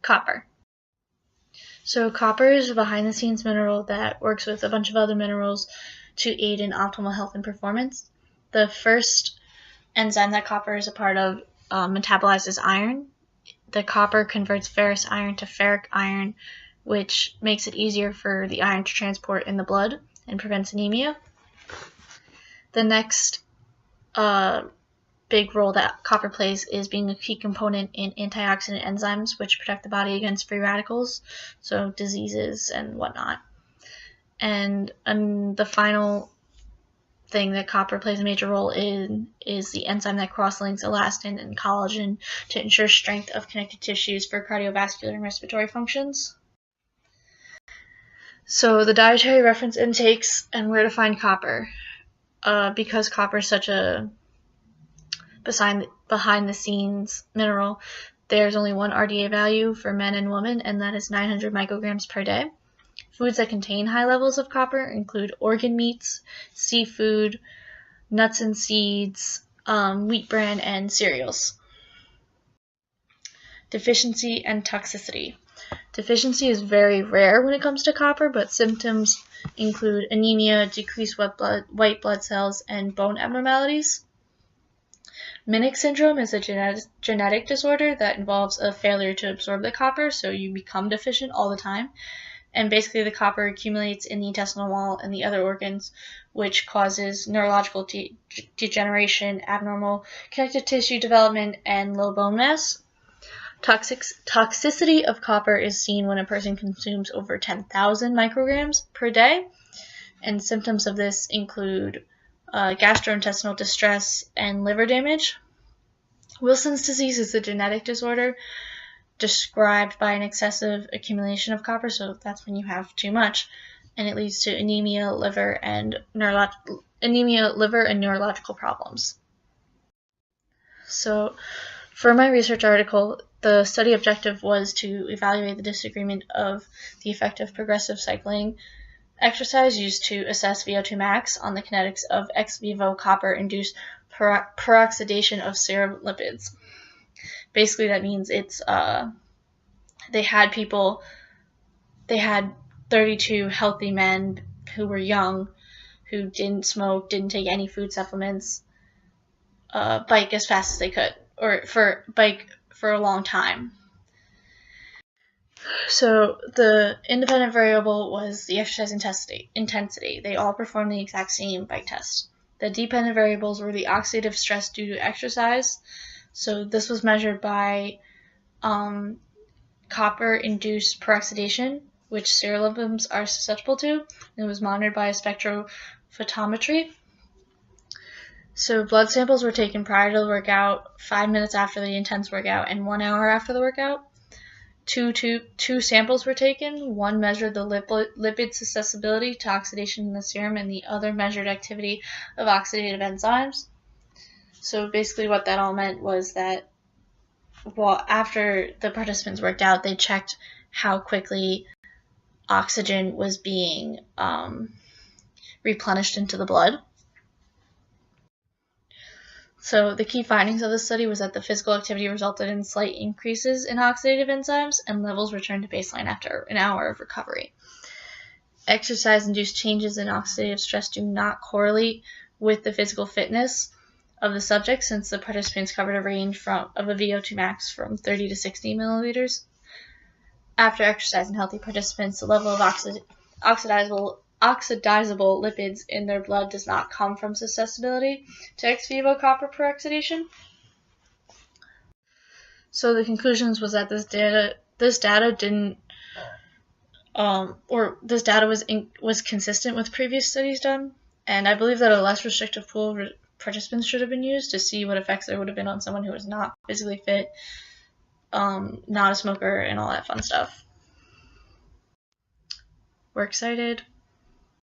Copper. So copper is a behind-the-scenes mineral that works with a bunch of other minerals to aid in optimal health and performance. The first enzyme that copper is a part of metabolizes iron. The copper converts ferrous iron to ferric iron, which makes it easier for the iron to transport in the blood and prevents anemia. The next big role that copper plays is being a key component in antioxidant enzymes, which protect the body against free radicals, so diseases and whatnot. And the final thing that copper plays a major role in is the enzyme that cross-links elastin and collagen to ensure strength of connective tissues for cardiovascular and respiratory functions. So the dietary reference intakes and where to find copper. Because copper is such a behind-the-scenes mineral, there's only one RDA value for men and women, and that is 900 micrograms per day. Foods that contain high levels of copper include organ meats, seafood, nuts and seeds, wheat bran, and cereals. Deficiency and toxicity. Deficiency is very rare when it comes to copper, but symptoms include anemia, decreased white blood cells, and bone abnormalities. Minick syndrome is a genetic disorder that involves a failure to absorb the copper, so you become deficient all the time. And basically the copper accumulates in the intestinal wall and the other organs, which causes neurological degeneration, abnormal connective tissue development, and low bone mass. Toxicity of copper is seen when a person consumes over 10,000 micrograms per day, and symptoms of this include gastrointestinal distress and liver damage. Wilson's disease is a genetic disorder described by an excessive accumulation of copper, so that's when you have too much, and it leads to anemia, liver, and neurological problems. So for my research article, the study objective was to evaluate the disagreement of the effect of progressive cycling exercise used to assess VO2 max on the kinetics of ex vivo copper-induced peroxidation of serum lipids. Basically, that means it's they had 32 healthy men who were young, who didn't smoke, didn't take any food supplements, bike as fast as they could, or bike for a long time. So the independent variable was the exercise intensity. They all performed the exact same bike test. The dependent variables were the oxidative stress due to exercise. So this was measured by copper-induced peroxidation, which serolipids are susceptible to. It was monitored by a spectrophotometry. So blood samples were taken prior to the workout, 5 minutes after the intense workout, and 1 hour after the workout. Two samples were taken. One measured the lipid susceptibility to oxidation in the serum, and the other measured activity of oxidative enzymes. So basically what that all meant was that after the participants worked out, they checked how quickly oxygen was being replenished into the blood. So the key findings of the study was that the physical activity resulted in slight increases in oxidative enzymes, and levels returned to baseline after an hour of recovery. Exercise-induced changes in oxidative stress do not correlate with the physical fitness of the subject, since the participants covered a range of a VO2 max from 30 to 60 milliliters. After exercise in healthy participants, the level of oxidizable lipids in their blood does not come from susceptibility to ex vivo copper peroxidation. So the conclusions was that this data was consistent with previous studies done, and I believe that a less restrictive pool of participants should have been used to see what effects there would have been on someone who was not physically fit, not a smoker, and all that fun stuff. We're excited.